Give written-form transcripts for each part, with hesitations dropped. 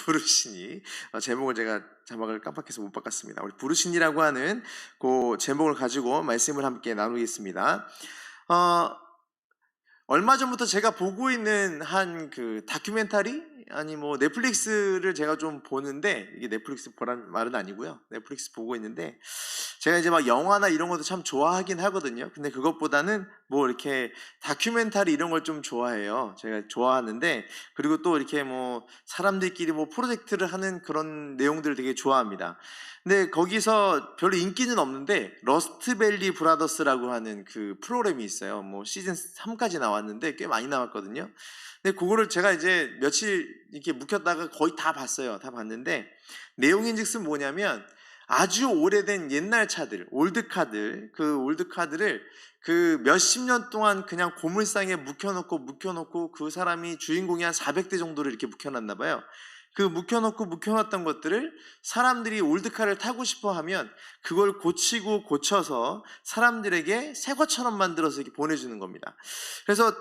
부르시니, 제목을 제가 자막을 깜빡해서 못 바꿨습니다. 우리 부르시니라고 하는 그 제목을 가지고 말씀을 함께 나누겠습니다. 얼마 전부터 제가 보고 있는 한 그 다큐멘터리, 아니 뭐 넷플릭스를 제가 좀 보는데, 이게 넷플릭스 보란 말은 아니고요, 넷플릭스 보고 있는데, 제가 이제 막 영화나 이런 것도 참 좋아하긴 하거든요. 근데 그것보다는 뭐 이렇게 다큐멘터리 이런 걸 좀 좋아해요. 제가 좋아하는데, 그리고 또 이렇게 뭐 사람들끼리 뭐 프로젝트를 하는 그런 내용들을 되게 좋아합니다. 근데 거기서 별로 인기는 없는데 러스트밸리 브라더스라고 하는 그 프로그램이 있어요. 뭐 시즌 3까지 나왔는데 꽤 많이 나왔거든요. 근데 그거를 제가 이제 며칠 이렇게 묵혔다가 거의 다 봤어요. 다 봤는데, 내용인즉슨 뭐냐면, 아주 오래된 옛날 차들, 올드카들, 그 올드카들을 그 몇십 년 동안 그냥 고물상에 묵혀놓고 그 사람이 주인공이 한 400대 정도를 이렇게 묵혀놨나 봐요. 그 묵혀놨던 것들을 사람들이 올드카를 타고 싶어 하면 그걸 고쳐서 사람들에게 새 것처럼 만들어서 이렇게 보내주는 겁니다. 그래서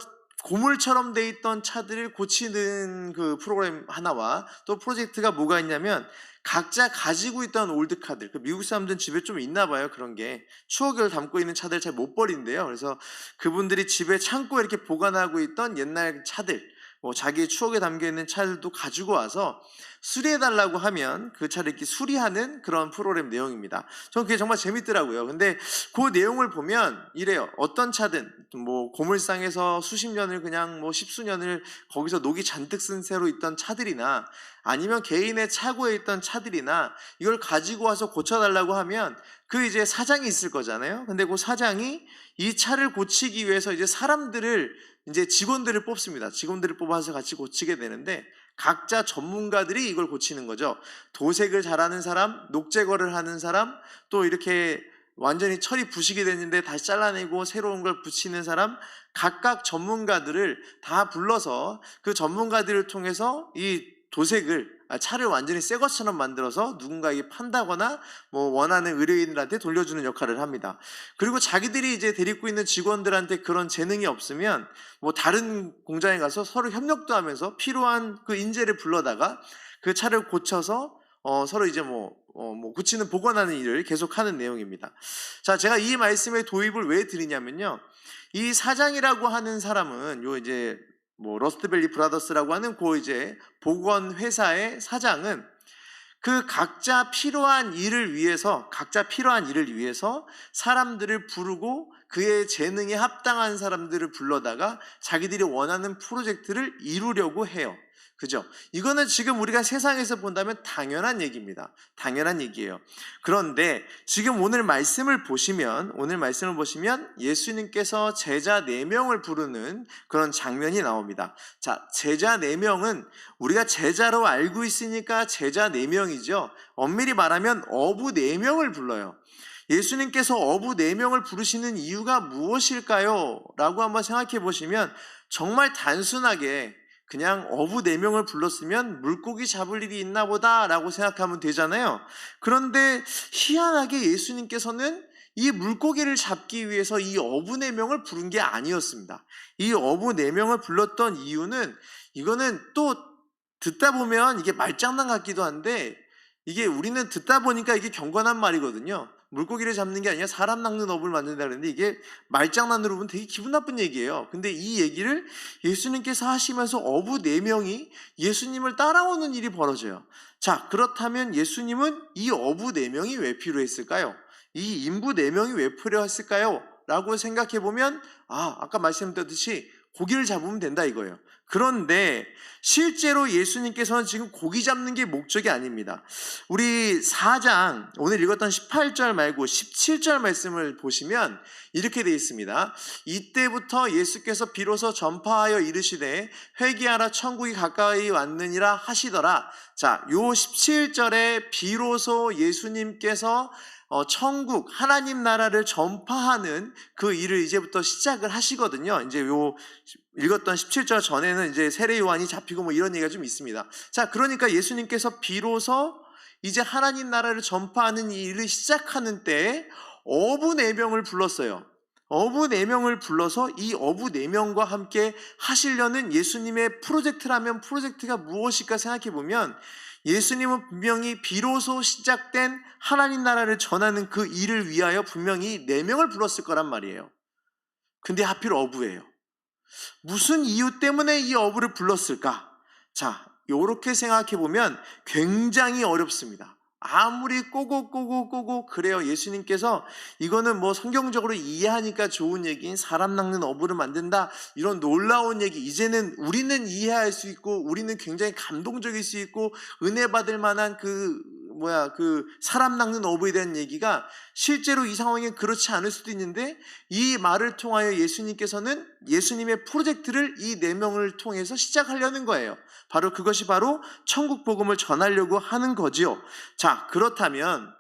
고물처럼 돼 있던 차들을 고치는 그 프로그램 하나와, 또 프로젝트가 뭐가 있냐면, 각자 가지고 있던 올드카들, 그 미국 사람들은 집에 좀 있나 봐요. 그런 게 추억을 담고 있는 차들 잘 못 버린대요. 그래서 그분들이 집에 창고에 이렇게 보관하고 있던 옛날 차들, 뭐 자기의 추억에 담겨 있는 차들도 가지고 와서 수리해달라고 하면 그 차를 이렇게 수리하는 그런 프로그램 내용입니다. 저는 그게 정말 재밌더라고요. 근데 그 내용을 보면 이래요. 어떤 차든 뭐 고물상에서 수십 년을, 그냥 뭐 십수년을 거기서 녹이 잔뜩 쓴 채로 있던 차들이나, 아니면 개인의 차고에 있던 차들이나, 이걸 가지고 와서 고쳐달라고 하면 그 이제 사장이 있을 거잖아요. 근데 그 사장이 이 차를 고치기 위해서 이제 직원들을 뽑습니다. 직원들을 뽑아서 같이 고치게 되는데, 각자 전문가들이 이걸 고치는 거죠. 도색을 잘하는 사람, 녹제거를 하는 사람, 또 이렇게 완전히 철이 부식이 됐는데 다시 잘라내고 새로운 걸 붙이는 사람, 각각 전문가들을 다 불러서 그 전문가들을 통해서 이 차를 완전히 새 것처럼 만들어서 누군가에게 판다거나 뭐 원하는 의뢰인들한테 돌려주는 역할을 합니다. 그리고 자기들이 이제 데리고 있는 직원들한테 그런 재능이 없으면 뭐 다른 공장에 가서 서로 협력도 하면서 필요한 그 인재를 불러다가 그 차를 고쳐서 서로 이제 고치는, 복원하는 일을 계속하는 내용입니다. 자, 제가 이 말씀의 도입을 왜 드리냐면요, 이 사장이라고 하는 사람은 이제 러스트밸리 브라더스라고 하는 그 이제 복원 회사의 사장은 그 각자 필요한 일을 위해서 사람들을 부르고 그의 재능에 합당한 사람들을 불러다가 자기들이 원하는 프로젝트를 이루려고 해요. 그죠? 이거는 지금 우리가 세상에서 본다면 당연한 얘기입니다. 당연한 얘기예요. 그런데 지금 오늘 말씀을 보시면 예수님께서 제자 4명을 부르는 그런 장면이 나옵니다. 자, 제자 4명은 우리가 제자로 알고 있으니까 제자 4명이죠. 엄밀히 말하면 어부 4명을 불러요. 예수님께서 어부 4명을 부르시는 이유가 무엇일까요? 라고 한번 생각해 보시면, 정말 단순하게 그냥 어부 4명을 불렀으면 물고기 잡을 일이 있나 보다 라고 생각하면 되잖아요. 그런데 희한하게 예수님께서는 이 물고기를 잡기 위해서 이 어부 4명을 부른 게 아니었습니다. 이 어부 4명을 불렀던 이유는, 이거는 또 듣다 보면 이게 말장난 같기도 한데, 이게 우리는 듣다 보니까 이게 경건한 말이거든요. 물고기를 잡는 게 아니라 사람 낚는 어부를 만든다 그랬는데, 이게 말장난으로 보면 되게 기분 나쁜 얘기예요. 근데 이 얘기를 예수님께서 하시면서 어부 4명이 예수님을 따라오는 일이 벌어져요. 자, 그렇다면 예수님은 이 어부 4명이 왜 필요했을까요? 이 인부 4명이 왜 필요했을까요? 라고 생각해 보면, 아까 말씀드렸듯이 고기를 잡으면 된다 이거예요. 그런데 실제로 예수님께서는 지금 고기 잡는 게 목적이 아닙니다. 우리 4장 오늘 읽었던 18절 말고 17절 말씀을 보시면 이렇게 되어 있습니다. 이때부터 예수께서 비로소 전파하여 이르시되 회개하라 천국이 가까이 왔느니라 하시더라. 자, 요 17절에 비로소 예수님께서 천국, 하나님 나라를 전파하는 그 일을 이제부터 시작을 하시거든요. 이제 요 읽었던 17절 전에는 이제 세례 요한이 잡히고 뭐 이런 얘기가 좀 있습니다. 자, 그러니까 예수님께서 비로소 이제 하나님 나라를 전파하는 이 일을 시작하는 때에 어부 4명을 불렀어요. 어부 4명을 불러서 이 어부 4명과 함께 하시려는 예수님의 프로젝트라면 프로젝트가 무엇일까 생각해 보면 예수님은 분명히 비로소 시작된 하나님 나라를 전하는 그 일을 위하여 분명히 4명을 불렀을 거란 말이에요. 근데 하필 어부예요. 무슨 이유 때문에 이 어부를 불렀을까? 자, 요렇게 생각해 보면 굉장히 어렵습니다. 아무리 꼬고 그래요. 예수님께서 이거는 뭐 성경적으로 이해하니까 좋은 얘기인 사람 낚는 어부를 만든다, 이런 놀라운 얘기, 이제는 우리는 이해할 수 있고 우리는 굉장히 감동적일 수 있고 은혜 받을 만한 그 사람 낚는 어부에 대한 얘기가 실제로 이 상황에 그렇지 않을 수도 있는데, 이 말을 통하여 예수님께서는 예수님의 프로젝트를 이 4명을 통해서 시작하려는 거예요. 그것이 바로 천국 복음을 전하려고 하는 거지요. 자, 그렇다면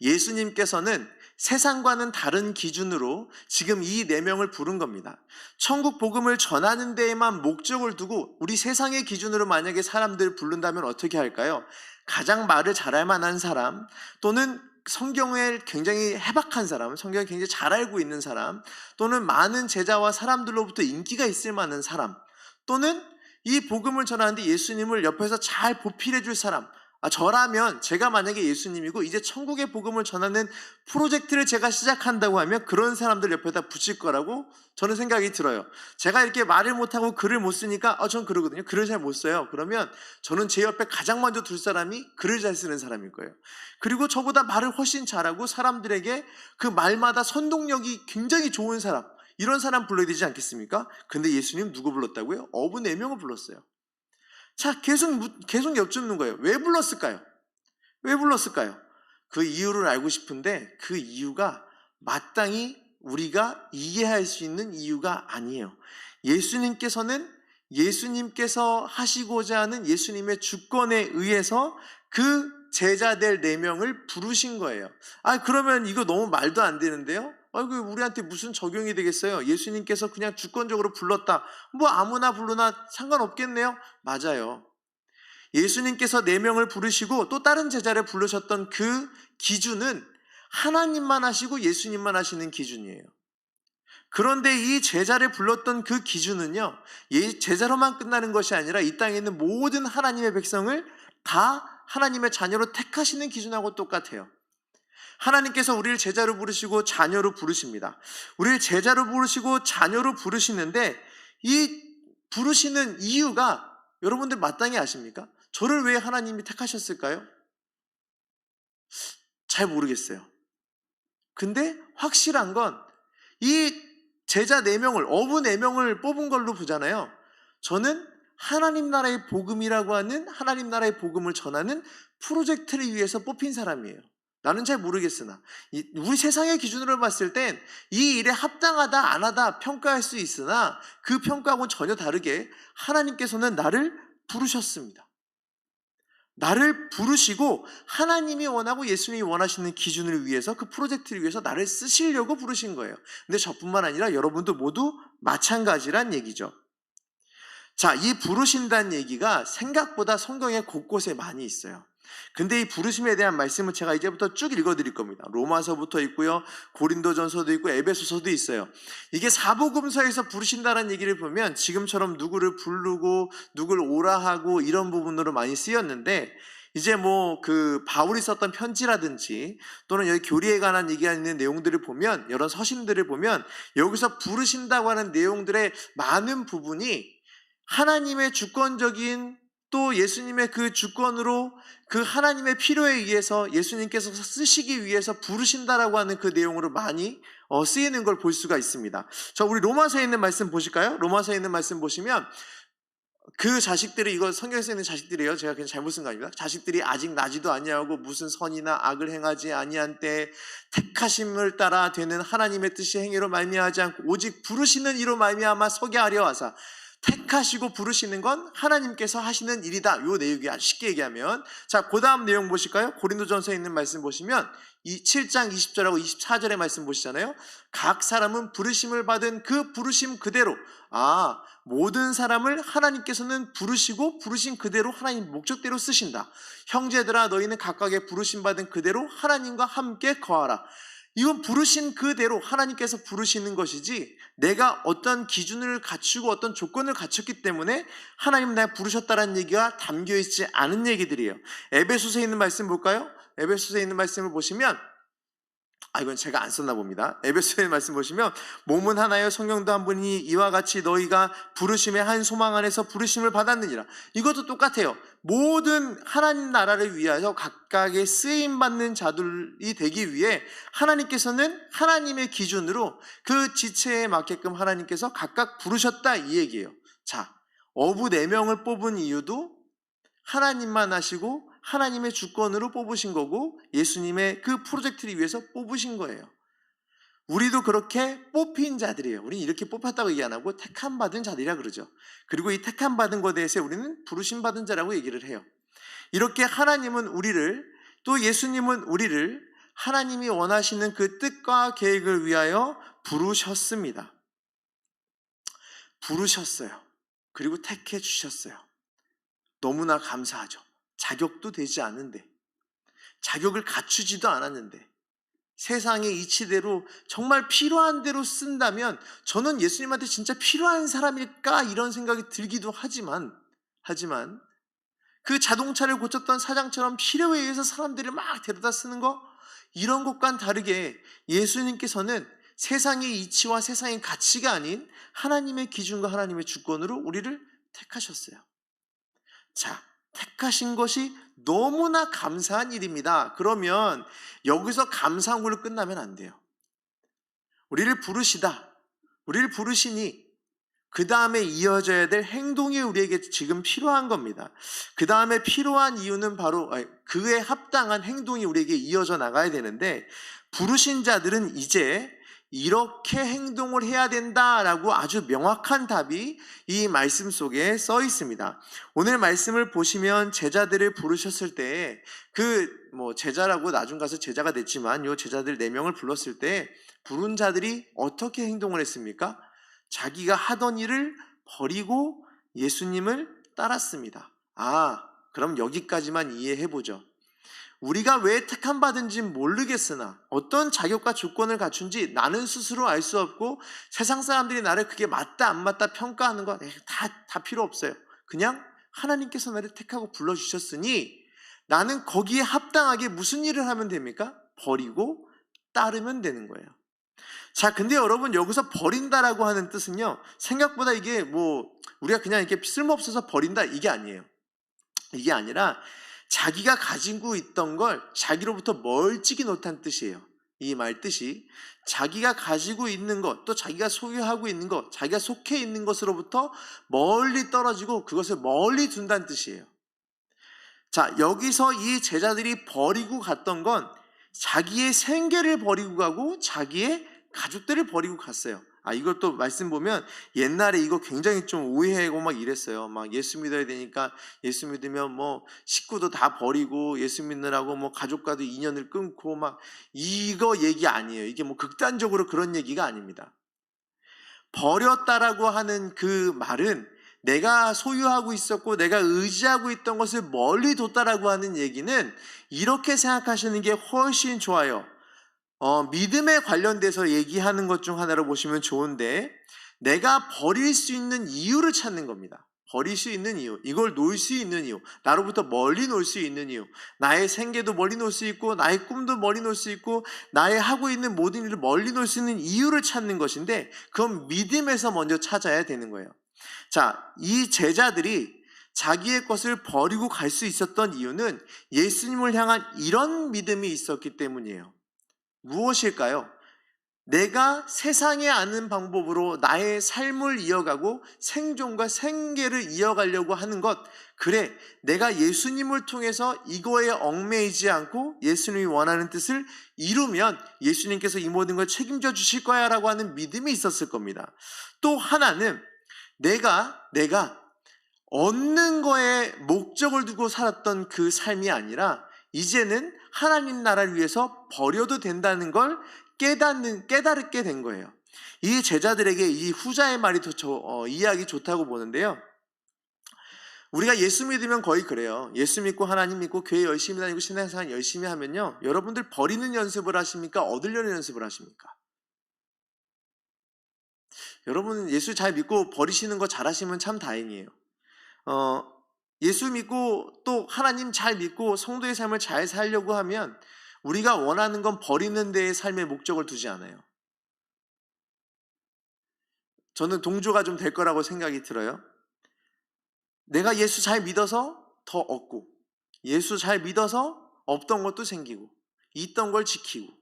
예수님께서는 세상과는 다른 기준으로 지금 이 4명을 부른 겁니다. 천국 복음을 전하는 데에만 목적을 두고 우리 세상의 기준으로 만약에 사람들을 부른다면 어떻게 할까요? 가장 말을 잘할 만한 사람, 또는 성경을 굉장히 해박한 사람, 성경을 굉장히 잘 알고 있는 사람, 또는 많은 제자와 사람들로부터 인기가 있을 만한 사람, 또는 이 복음을 전하는데 예수님을 옆에서 잘 보필해 줄 사람. 저라면, 제가 만약에 예수님이고 이제 천국의 복음을 전하는 프로젝트를 제가 시작한다고 하면 그런 사람들 옆에다 붙일 거라고 저는 생각이 들어요. 제가 이렇게 말을 못하고 글을 못 쓰니까 전 그러거든요. 글을 잘 못 써요. 그러면 저는 제 옆에 가장 먼저 둘 사람이 글을 잘 쓰는 사람일 거예요. 그리고 저보다 말을 훨씬 잘하고 사람들에게 그 말마다 선동력이 굉장히 좋은 사람, 이런 사람 불러야 되지 않겠습니까? 근데 예수님 누구 불렀다고요? 어부 4명을 불렀어요. 자, 계속 여쭙는 거예요. 왜 불렀을까요? 왜 불렀을까요? 그 이유를 알고 싶은데 그 이유가 마땅히 우리가 이해할 수 있는 이유가 아니에요. 예수님께서 하시고자 하는 예수님의 주권에 의해서 그 제자들 4명을 부르신 거예요. 그러면 이거 너무 말도 안 되는데요? 우리한테 무슨 적용이 되겠어요? 예수님께서 그냥 주권적으로 불렀다, 뭐 아무나 불러나 상관없겠네요? 맞아요. 예수님께서 4명을 부르시고 또 다른 제자를 부르셨던 그 기준은 하나님만 하시고 예수님만 하시는 기준이에요. 그런데 이 제자를 불렀던 그 기준은요, 제자로만 끝나는 것이 아니라 이 땅에 있는 모든 하나님의 백성을 다 하나님의 자녀로 택하시는 기준하고 똑같아요. 하나님께서 우리를 제자로 부르시고 자녀로 부르십니다. 우리를 제자로 부르시고 자녀로 부르시는데 이 부르시는 이유가 여러분들 마땅히 아십니까? 저를 왜 하나님이 택하셨을까요? 잘 모르겠어요. 근데 확실한 건 이 제자 4명을, 어부 4명을 뽑은 걸로 보잖아요. 저는 하나님 나라의 복음이라고 하는, 하나님 나라의 복음을 전하는 프로젝트를 위해서 뽑힌 사람이에요. 나는 잘 모르겠으나 우리 세상의 기준으로 봤을 땐 이 일에 합당하다 안 하다 평가할 수 있으나 그 평가하고는 전혀 다르게 하나님께서는 나를 부르셨습니다. 나를 부르시고 하나님이 원하고 예수님이 원하시는 기준을 위해서, 그 프로젝트를 위해서 나를 쓰시려고 부르신 거예요. 근데 저뿐만 아니라 여러분도 모두 마찬가지란 얘기죠. 자, 이 부르신다는 얘기가 생각보다 성경에 곳곳에 많이 있어요. 근데 이 부르심에 대한 말씀을 제가 이제부터 쭉 읽어드릴 겁니다. 로마서부터 있고요, 고린도전서도 있고 에베소서도 있어요. 이게 사복음서에서 부르신다는 얘기를 보면 지금처럼 누구를 부르고 누구를 오라 하고 이런 부분으로 많이 쓰였는데, 이제 바울이 썼던 편지라든지 또는 여기 교리에 관한 얘기하는 내용들을 보면, 여러 서신들을 보면 여기서 부르신다고 하는 내용들의 많은 부분이 하나님의 주권적인, 또 예수님의 그 주권으로 그 하나님의 필요에 의해서 예수님께서 쓰시기 위해서 부르신다라고 하는 그 내용으로 많이 쓰이는 걸 볼 수가 있습니다. 자, 우리 로마서에 있는 말씀 보실까요? 로마서에 있는 말씀 보시면 그 자식들이, 이거 성경에 있는 자식들이에요. 제가 그냥 잘못 쓴 거 아닙니다. 자식들이 아직 나지도 아니하고 무슨 선이나 악을 행하지 아니한 때에 택하심을 따라 되는 하나님의 뜻이 행위로 말미암지 않고 오직 부르시는 이로 말미암아 서게 하려 하사, 택하시고 부르시는 건 하나님께서 하시는 일이다. 요 내용이 쉽게 얘기하면, 자, 그 다음 내용 보실까요? 고린도전서에 있는 말씀 보시면 7장 20절하고 24절의 말씀 보시잖아요. 각 사람은 부르심을 받은 그 부르심 그대로, 모든 사람을 하나님께서는 부르시고 부르신 그대로 하나님 목적대로 쓰신다. 형제들아, 너희는 각각의 부르심 받은 그대로 하나님과 함께 거하라. 이건 부르신 그대로 하나님께서 부르시는 것이지 내가 어떤 기준을 갖추고 어떤 조건을 갖췄기 때문에 하나님 날 부르셨다는 얘기가 담겨있지 않은 얘기들이에요. 에베소서에 있는 말씀 볼까요? 에베소서에 있는 말씀을 보시면 이건 제가 안 썼나 봅니다. 에베소서의 말씀 보시면 몸은 하나요 성령도 한 분이니 이와 같이 너희가 부르심의 한 소망 안에서 부르심을 받았느니라. 이것도 똑같아요. 모든 하나님 나라를 위하여 각각의 쓰임받는 자들이 되기 위해 하나님께서는 하나님의 기준으로 그 지체에 맞게끔 하나님께서 각각 부르셨다 이 얘기예요. 자, 어부 4명을 뽑은 이유도 하나님만 하시고 하나님의 주권으로 뽑으신 거고 예수님의 그 프로젝트를 위해서 뽑으신 거예요. 우리도 그렇게 뽑힌 자들이에요. 우리는 이렇게 뽑혔다고 얘기 안 하고 택함 받은 자들이라 그러죠. 그리고 이 택함 받은 것에 대해서 우리는 부르심 받은 자라고 얘기를 해요. 이렇게 하나님은 우리를, 또 예수님은 우리를 하나님이 원하시는 그 뜻과 계획을 위하여 부르셨습니다. 부르셨어요. 그리고 택해 주셨어요. 너무나 감사하죠. 자격도 되지 않은데, 자격을 갖추지도 않았는데 세상의 이치대로 정말 필요한 대로 쓴다면 저는 예수님한테 진짜 필요한 사람일까 이런 생각이 들기도 하지만 그 자동차를 고쳤던 사장처럼 필요에 의해서 사람들을 막 데려다 쓰는 거, 이런 것과는 다르게 예수님께서는 세상의 이치와 세상의 가치가 아닌 하나님의 기준과 하나님의 주권으로 우리를 택하셨어요. 자, 택하신 것이 너무나 감사한 일입니다. 그러면 여기서 감사한 걸로 끝나면 안 돼요. 우리를 부르시다, 우리를 부르시니 그 다음에 이어져야 될 행동이 우리에게 지금 필요한 겁니다. 그 다음에 필요한 이유는 바로 그에 합당한 행동이 우리에게 이어져 나가야 되는데, 부르신 자들은 이제 이렇게 행동을 해야 된다라고 아주 명확한 답이 이 말씀 속에 써 있습니다. 오늘 말씀을 보시면 제자들을 부르셨을 때 제자라고 나중 가서 제자가 됐지만 요 제자들 4명을 불렀을 때 부른 자들이 어떻게 행동을 했습니까? 자기가 하던 일을 버리고 예수님을 따랐습니다. 그럼 여기까지만 이해해보죠. 우리가 왜 택함 받은지 모르겠으나 어떤 자격과 조건을 갖춘지 나는 스스로 알 수 없고 세상 사람들이 나를 그게 맞다 안 맞다 평가하는 거 다 필요 없어요. 그냥 하나님께서 나를 택하고 불러주셨으니 나는 거기에 합당하게 무슨 일을 하면 됩니까? 버리고 따르면 되는 거예요. 자, 근데 여러분 여기서 버린다라고 하는 뜻은요, 생각보다 이게 우리가 그냥 이렇게 쓸모없어서 버린다 이게 아니에요. 이게 아니라 자기가 가지고 있던 걸 자기로부터 멀찍이 놓다는 뜻이에요. 이 말 뜻이 자기가 가지고 있는 것, 또 자기가 소유하고 있는 것, 자기가 속해 있는 것으로부터 멀리 떨어지고 그것을 멀리 둔다는 뜻이에요. 자, 여기서 이 제자들이 버리고 갔던 건 자기의 생계를 버리고 가고 자기의 가족들을 버리고 갔어요. 이것도 말씀 보면 옛날에 이거 굉장히 좀 오해하고 막 이랬어요. 막 예수 믿어야 되니까 예수 믿으면 식구도 다 버리고 예수 믿느라고 가족과도 인연을 끊고 막 이거 얘기 아니에요. 이게 극단적으로 그런 얘기가 아닙니다. 버렸다라고 하는 그 말은 내가 소유하고 있었고 내가 의지하고 있던 것을 멀리 뒀다라고 하는 얘기는 이렇게 생각하시는 게 훨씬 좋아요. 믿음에 관련돼서 얘기하는 것 중 하나로 보시면 좋은데, 내가 버릴 수 있는 이유를 찾는 겁니다. 버릴 수 있는 이유, 이걸 놓을 수 있는 이유, 나로부터 멀리 놓을 수 있는 이유, 나의 생계도 멀리 놓을 수 있고 나의 꿈도 멀리 놓을 수 있고 나의 하고 있는 모든 일을 멀리 놓을 수 있는 이유를 찾는 것인데, 그건 믿음에서 먼저 찾아야 되는 거예요. 자, 이 제자들이 자기의 것을 버리고 갈 수 있었던 이유는 예수님을 향한 이런 믿음이 있었기 때문이에요. 무엇일까요? 내가 세상에 아는 방법으로 나의 삶을 이어가고 생존과 생계를 이어가려고 하는 것, 그래, 내가 예수님을 통해서 이거에 얽매이지 않고 예수님이 원하는 뜻을 이루면 예수님께서 이 모든 걸 책임져 주실 거야 라고 하는 믿음이 있었을 겁니다. 또 하나는 내가 얻는 거에 목적을 두고 살았던 그 삶이 아니라 이제는 하나님 나라를 위해서 버려도 된다는 걸 깨달게 된 거예요. 이 제자들에게 이 후자의 말이 더 이해하기 좋다고 보는데요. 우리가 예수 믿으면 거의 그래요. 예수 믿고 하나님 믿고 교회 열심히 다니고 신앙생활 열심히 하면요, 여러분들 버리는 연습을 하십니까? 얻으려는 연습을 하십니까? 여러분 예수 잘 믿고 버리시는 거 잘하시면 참 다행이에요. 예수 믿고 또 하나님 잘 믿고 성도의 삶을 잘 살려고 하면 우리가 원하는 건 버리는 데에 삶의 목적을 두지 않아요. 저는 동조가 좀 될 거라고 생각이 들어요. 내가 예수 잘 믿어서 더 얻고, 예수 잘 믿어서 없던 것도 생기고, 있던 걸 지키고,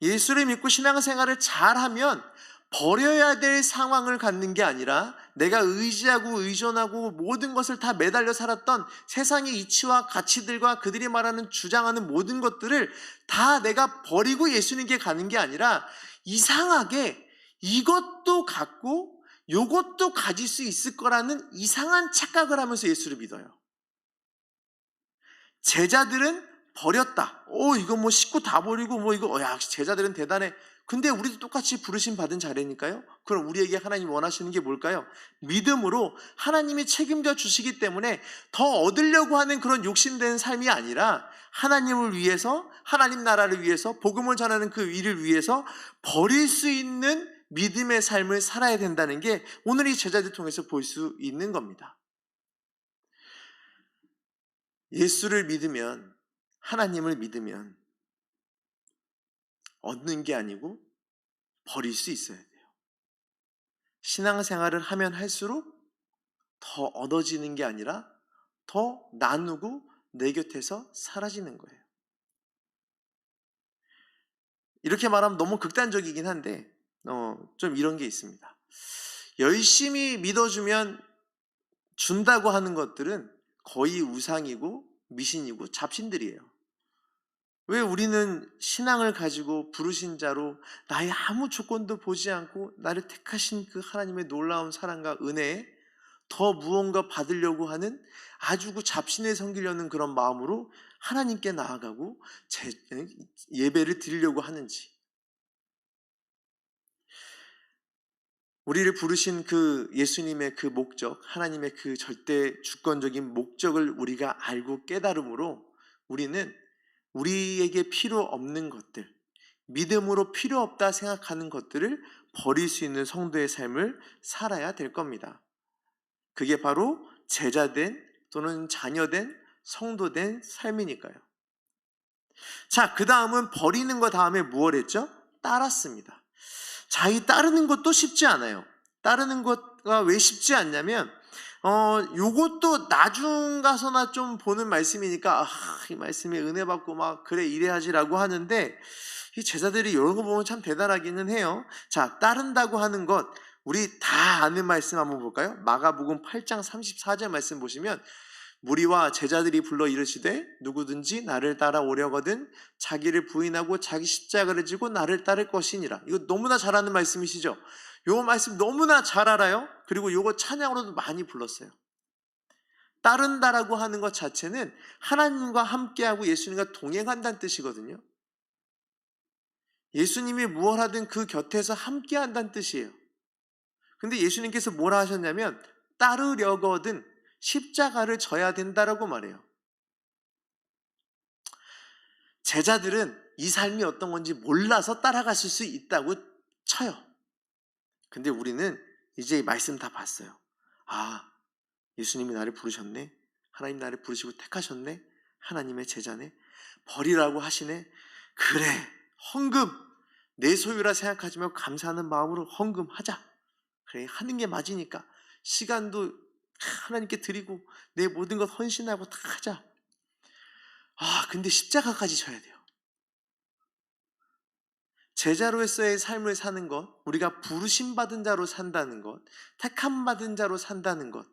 예수를 믿고 신앙생활을 잘하면 버려야 될 상황을 갖는 게 아니라 내가 의지하고 의존하고 모든 것을 다 매달려 살았던 세상의 이치와 가치들과 그들이 말하는 주장하는 모든 것들을 다 내가 버리고 예수님께 가는 게 아니라 이상하게 이것도 갖고 요것도 가질 수 있을 거라는 이상한 착각을 하면서 예수를 믿어요. 제자들은 버렸다. 이거 뭐 식구 다 버리고 뭐 이거 야 제자들은 대단해. 근데 우리도 똑같이 부르심 받은 자리니까요. 그럼 우리에게 하나님 원하시는 게 뭘까요? 믿음으로 하나님이 책임져 주시기 때문에 더 얻으려고 하는 그런 욕심되는 삶이 아니라 하나님을 위해서, 하나님 나라를 위해서, 복음을 전하는 그 일을 위해서 버릴 수 있는 믿음의 삶을 살아야 된다는 게 오늘 이 제자들 통해서 볼 수 있는 겁니다. 예수를 믿으면, 하나님을 믿으면 얻는 게 아니고 버릴 수 있어야 돼요. 신앙생활을 하면 할수록 더 얻어지는 게 아니라 더 나누고 내 곁에서 사라지는 거예요. 이렇게 말하면 너무 극단적이긴 한데 좀 이런 게 있습니다. 열심히 믿어주면 준다고 하는 것들은 거의 우상이고 미신이고 잡신들이에요. 왜 우리는 신앙을 가지고 부르신 자로 나의 아무 조건도 보지 않고 나를 택하신 그 하나님의 놀라운 사랑과 은혜에 더 무언가 받으려고 하는 아주 그 잡신에 섬기려는 그런 마음으로 하나님께 나아가고 예배를 드리려고 하는지, 우리를 부르신 그 예수님의 그 목적, 하나님의 그 절대 주권적인 목적을 우리가 알고 깨달음으로 우리는 우리에게 필요 없는 것들, 믿음으로 필요 없다 생각하는 것들을 버릴 수 있는 성도의 삶을 살아야 될 겁니다. 그게 바로 제자된 또는 자녀된 성도된 삶이니까요. 자, 그 다음은 버리는 거 다음에 무엇 했죠? 따랐습니다. 자, 이 따르는 것도 쉽지 않아요. 따르는 것가 왜 쉽지 않냐면 요것도 나중 가서나 좀 보는 말씀이니까 이 말씀에 은혜 받고 막 그래 이래야지라고 하는데 이 제자들이 이런 거 보면 참 대단하기는 해요. 자, 따른다고 하는 것 우리 다 아는 말씀 한번 볼까요? 마가복음 8장 34절 말씀 보시면 무리와 제자들이 불러 이르시되 누구든지 나를 따라오려거든 자기를 부인하고 자기 십자가를 지고 나를 따를 것이니라. 이거 너무나 잘 아는 말씀이시죠? 요 말씀 너무나 잘 알아요. 그리고 요거 찬양으로도 많이 불렀어요. 따른다라고 하는 것 자체는 하나님과 함께하고 예수님과 동행한다는 뜻이거든요. 예수님이 무엇 하든 그 곁에서 함께한다는 뜻이에요. 근데 예수님께서 뭐라 하셨냐면 따르려거든 십자가를 져야 된다라고 말해요. 제자들은 이 삶이 어떤 건지 몰라서 따라갔을 수 있다고 쳐요. 근데 우리는 이제 이 말씀 다 봤어요. 아, 예수님이 나를 부르셨네. 하나님 나를 부르시고 택하셨네. 하나님의 제자네. 버리라고 하시네. 그래, 헌금. 내 소유라 생각하지만 감사하는 마음으로 헌금하자. 그래, 하는 게 맞으니까. 시간도 하나님께 드리고 내 모든 것 헌신하고 다 하자. 근데 십자가까지 져야 돼요. 제자로서의 삶을 사는 것, 우리가 부르심 받은 자로 산다는 것, 택함 받은 자로 산다는 것,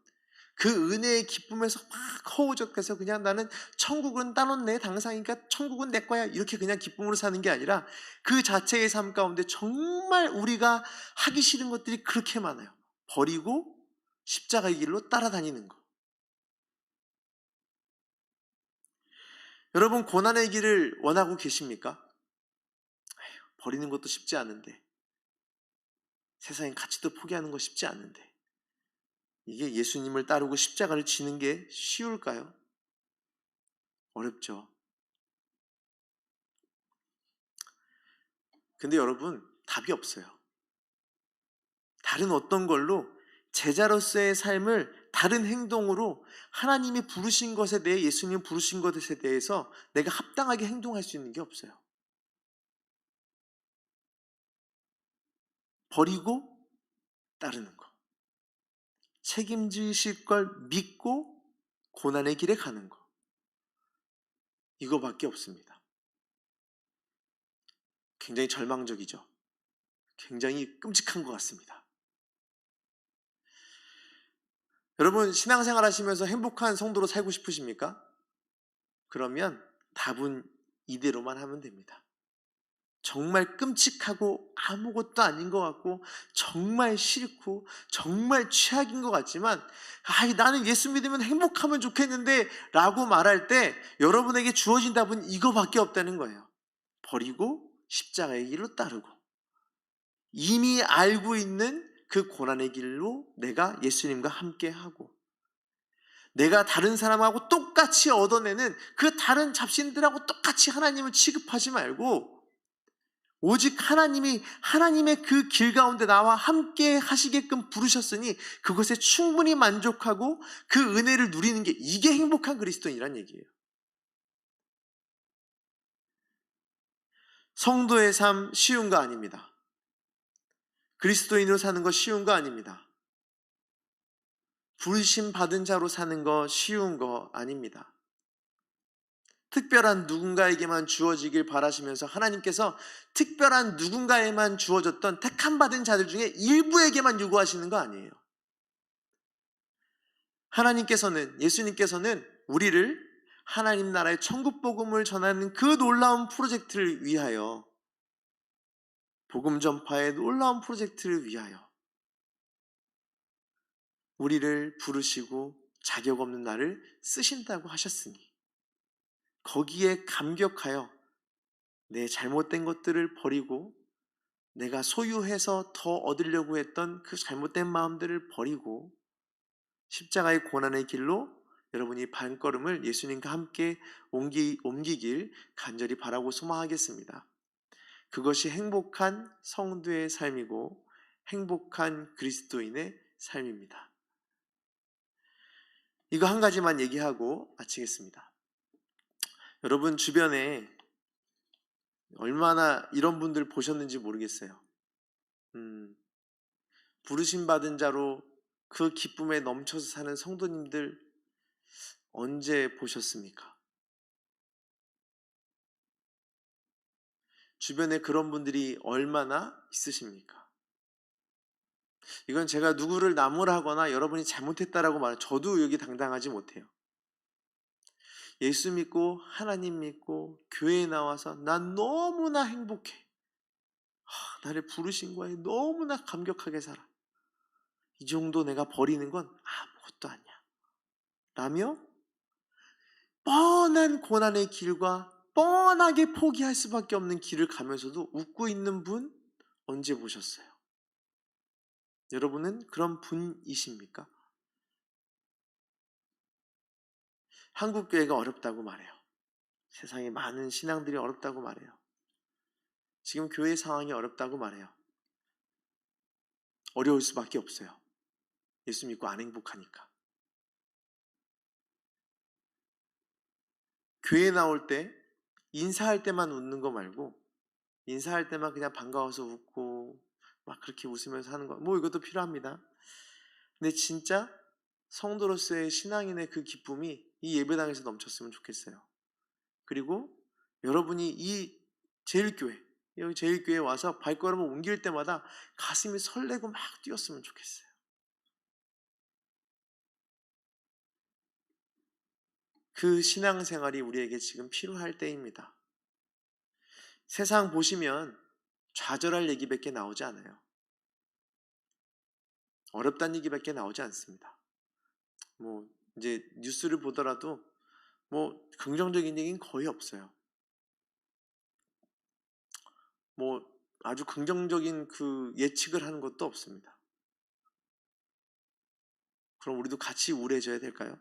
그 은혜의 기쁨에서 막 허우적대서 그냥 나는 천국은 따놓은 내 당상이니까 천국은 내 거야 이렇게 그냥 기쁨으로 사는 게 아니라 그 자체의 삶 가운데 정말 우리가 하기 싫은 것들이 그렇게 많아요. 버리고 십자가의 길로 따라다니는 것. 여러분 고난의 길을 원하고 계십니까? 버리는 것도 쉽지 않은데, 세상의 가치도 포기하는 거 쉽지 않은데, 이게 예수님을 따르고 십자가를 지는 게 쉬울까요? 어렵죠. 근데 여러분, 답이 없어요. 다른 어떤 걸로 제자로서의 삶을 다른 행동으로 하나님이 부르신 것에 대해, 예수님이 부르신 것에 대해서 내가 합당하게 행동할 수 있는 게 없어요. 버리고 따르는 거. 책임지실 걸 믿고 고난의 길에 가는 거. 이거밖에 없습니다. 굉장히 절망적이죠. 굉장히 끔찍한 것 같습니다. 여러분, 신앙생활 하시면서 행복한 성도로 살고 싶으십니까? 그러면 답은 이대로만 하면 됩니다. 정말 끔찍하고 아무것도 아닌 것 같고 정말 싫고 정말 최악인 것 같지만 나는 예수 믿으면 행복하면 좋겠는데 라고 말할 때 여러분에게 주어진 답은 이거밖에 없다는 거예요. 버리고 십자가의 길로 따르고 이미 알고 있는 그 고난의 길로 내가 예수님과 함께하고 내가 다른 사람하고 똑같이 얻어내는 그 다른 잡신들하고 똑같이 하나님을 취급하지 말고 오직 하나님이 하나님의 그 길 가운데 나와 함께 하시게끔 부르셨으니 그것에 충분히 만족하고 그 은혜를 누리는 게 이게 행복한 그리스도인이란 얘기예요. 성도의 삶 쉬운 거 아닙니다. 그리스도인으로 사는 거 쉬운 거 아닙니다. 부르심 받은 자로 사는 거 쉬운 거 아닙니다. 특별한 누군가에게만 주어지길 바라시면서 하나님께서 특별한 누군가에만 주어졌던 택함 받은 자들 중에 일부에게만 요구하시는 거 아니에요. 하나님께서는, 예수님께서는 우리를 하나님 나라의 천국 복음을 전하는 그 놀라운 프로젝트를 위하여, 복음 전파의 놀라운 프로젝트를 위하여 우리를 부르시고 자격 없는 나를 쓰신다고 하셨으니 거기에 감격하여 내 잘못된 것들을 버리고 내가 소유해서 더 얻으려고 했던 그 잘못된 마음들을 버리고 십자가의 고난의 길로 여러분이 발걸음을 예수님과 함께 옮기길 간절히 바라고 소망하겠습니다. 그것이 행복한 성도의 삶이고 행복한 그리스도인의 삶입니다. 이거 한 가지만 얘기하고 마치겠습니다. 여러분 주변에 얼마나 이런 분들 보셨는지 모르겠어요. 부르심 받은 자로 그 기쁨에 넘쳐서 사는 성도님들 언제 보셨습니까? 주변에 그런 분들이 얼마나 있으십니까? 이건 제가 누구를 나무라거나 여러분이 잘못했다라고 말해 저도 여기 당당하지 못해요. 예수 믿고 하나님 믿고 교회에 나와서 난 너무나 행복해. 나를 부르신 거에 너무나 감격하게 살아. 이 정도 내가 버리는 건 아무것도 아니야. 라며 뻔한 고난의 길과 뻔하게 포기할 수밖에 없는 길을 가면서도 웃고 있는 분 언제 보셨어요? 여러분은 그런 분이십니까? 한국교회가 어렵다고 말해요. 세상에 많은 신앙들이 어렵다고 말해요. 지금 교회 상황이 어렵다고 말해요. 어려울 수밖에 없어요. 예수 믿고 안 행복하니까. 교회 나올 때 인사할 때만 웃는 거 말고 인사할 때만 그냥 반가워서 웃고 막 그렇게 웃으면서 하는 거 뭐 이것도 필요합니다. 근데 진짜 성도로서의 신앙인의 그 기쁨이 이 예배당에서 넘쳤으면 좋겠어요. 그리고 여러분이 이 제일교회 여기 제일교회에 와서 발걸음을 옮길 때마다 가슴이 설레고 막 뛰었으면 좋겠어요. 그 신앙생활이 우리에게 지금 필요할 때입니다. 세상 보시면 좌절할 얘기밖에 나오지 않아요. 어렵다는 얘기밖에 나오지 않습니다. 뭐 이제 뉴스를 보더라도 뭐 긍정적인 얘기는 거의 없어요. 뭐 아주 긍정적인 그 예측을 하는 것도 없습니다. 그럼 우리도 같이 우울해져야 될까요?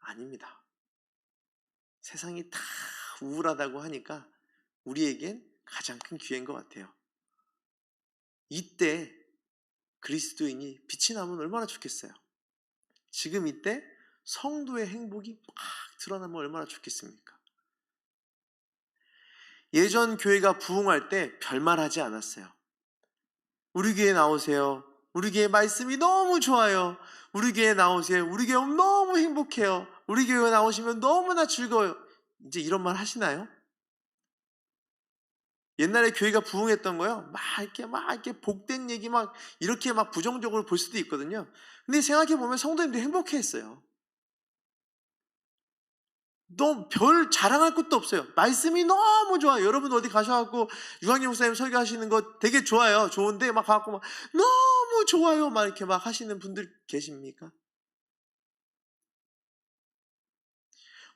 아닙니다. 세상이 다 우울하다고 하니까 우리에겐 가장 큰 기회인 것 같아요. 이때 그리스도인이 빛이 나면 얼마나 좋겠어요. 지금 이때 성도의 행복이 막 드러나면 얼마나 좋겠습니까? 예전 교회가 부흥할 때 별말하지 않았어요. 우리 교회 나오세요. 우리 교회 말씀이 너무 좋아요. 우리 교회 나오세요. 우리 교회 오면 너무 행복해요. 우리 교회 나오시면 너무나 즐거워요. 이제 이런 말 하시나요? 옛날에 교회가 부흥했던 거요. 막 이렇게 복된 얘기 막 이렇게 막 부정적으로 볼 수도 있거든요. 근데 생각해 보면 성도님들이 행복해했어요. 너무 별 자랑할 것도 없어요. 말씀이 너무 좋아요. 여러분 어디 가셔갖고 유광희 목사님 설교하시는 거 되게 좋아요. 좋은데 막 가갖고 막 너무 좋아요. 막 이렇게 막 하시는 분들 계십니까?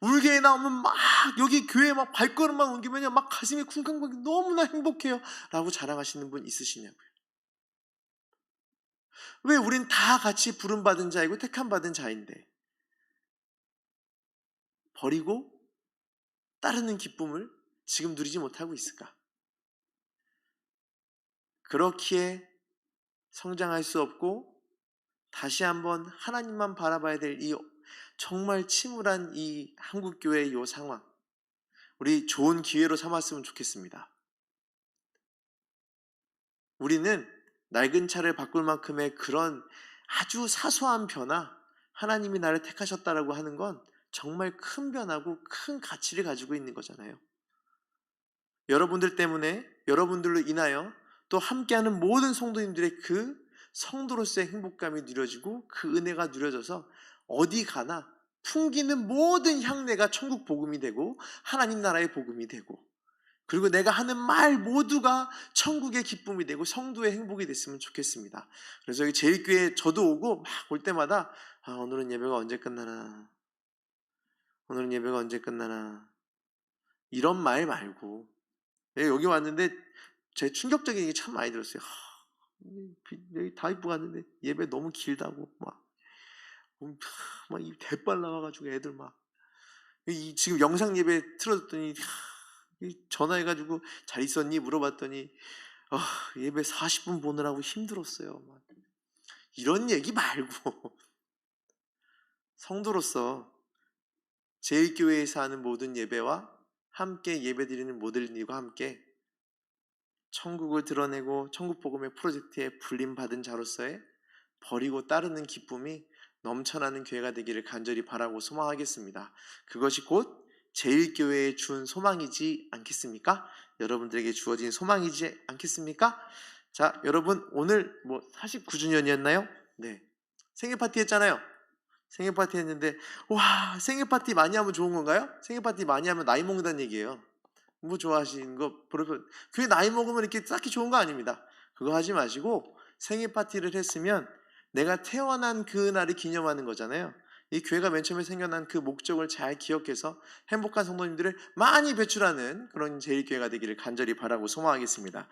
우리 교회 나오면 막 여기 교회 막 발걸음만 옮기면요 막 가슴이 쿵쾅거리고 너무나 행복해요. 라고 자랑하시는 분 있으시냐고요. 왜 우린 다 같이 부름받은 자이고 택함받은 자인데 버리고 따르는 기쁨을 지금 누리지 못하고 있을까? 그렇기에 성장할 수 없고 다시 한번 하나님만 바라봐야 될 이 정말 침울한 이 한국교회의 이 상황, 우리 좋은 기회로 삼았으면 좋겠습니다. 우리는 낡은 차를 바꿀 만큼의 그런 아주 사소한 변화, 하나님이 나를 택하셨다라고 하는 건 정말 큰 변화고 큰 가치를 가지고 있는 거잖아요. 여러분들 때문에, 여러분들로 인하여 또 함께하는 모든 성도님들의 그 성도로서의 행복감이 누려지고 그 은혜가 누려져서 어디 가나 풍기는 모든 향내가 천국 복음이 되고 하나님 나라의 복음이 되고, 그리고 내가 하는 말 모두가 천국의 기쁨이 되고 성도의 행복이 됐으면 좋겠습니다. 그래서 여기 제일교회 저도 오고 막 올 때마다 오늘은 예배가 언제 끝나나, 오늘은 예배가 언제 끝나나, 이런 말 말고 여기 왔는데 제 충격적인 얘기 참 많이 들었어요. 여기 다 입고 갔는데 예배 너무 길다고 막이 대빨 나와가지고 애들 막 지금 영상 예배 틀어줬더니 전화해가지고 잘 있었니 물어봤더니 예배 40분 보느라고 힘들었어요. 막 이런 얘기 말고 성도로서 제일교회에서 하는 모든 예배와 함께 예배드리는 모든 일과 함께 천국을 드러내고 천국 복음의 프로젝트에 불림받은 자로서의 버리고 따르는 기쁨이 넘쳐나는 교회가 되기를 간절히 바라고 소망하겠습니다. 그것이 곧 제일교회에 준 소망이지 않겠습니까? 여러분들에게 주어진 소망이지 않겠습니까? 자, 여러분 오늘 49주년이었나요? 네, 생일 파티 했잖아요. 생일 파티 했는데 와, 생일 파티 많이 하면 좋은 건가요? 생일 파티 많이 하면 나이 먹는다는 얘기예요. 뭐 좋아하시는 거 그게 나이 먹으면 이렇게 딱히 좋은 거 아닙니다. 그거 하지 마시고 생일 파티를 했으면 내가 태어난 그 날을 기념하는 거잖아요. 이 교회가 맨 처음에 생겨난 그 목적을 잘 기억해서 행복한 성도님들을 많이 배출하는 그런 제일교회가 되기를 간절히 바라고 소망하겠습니다.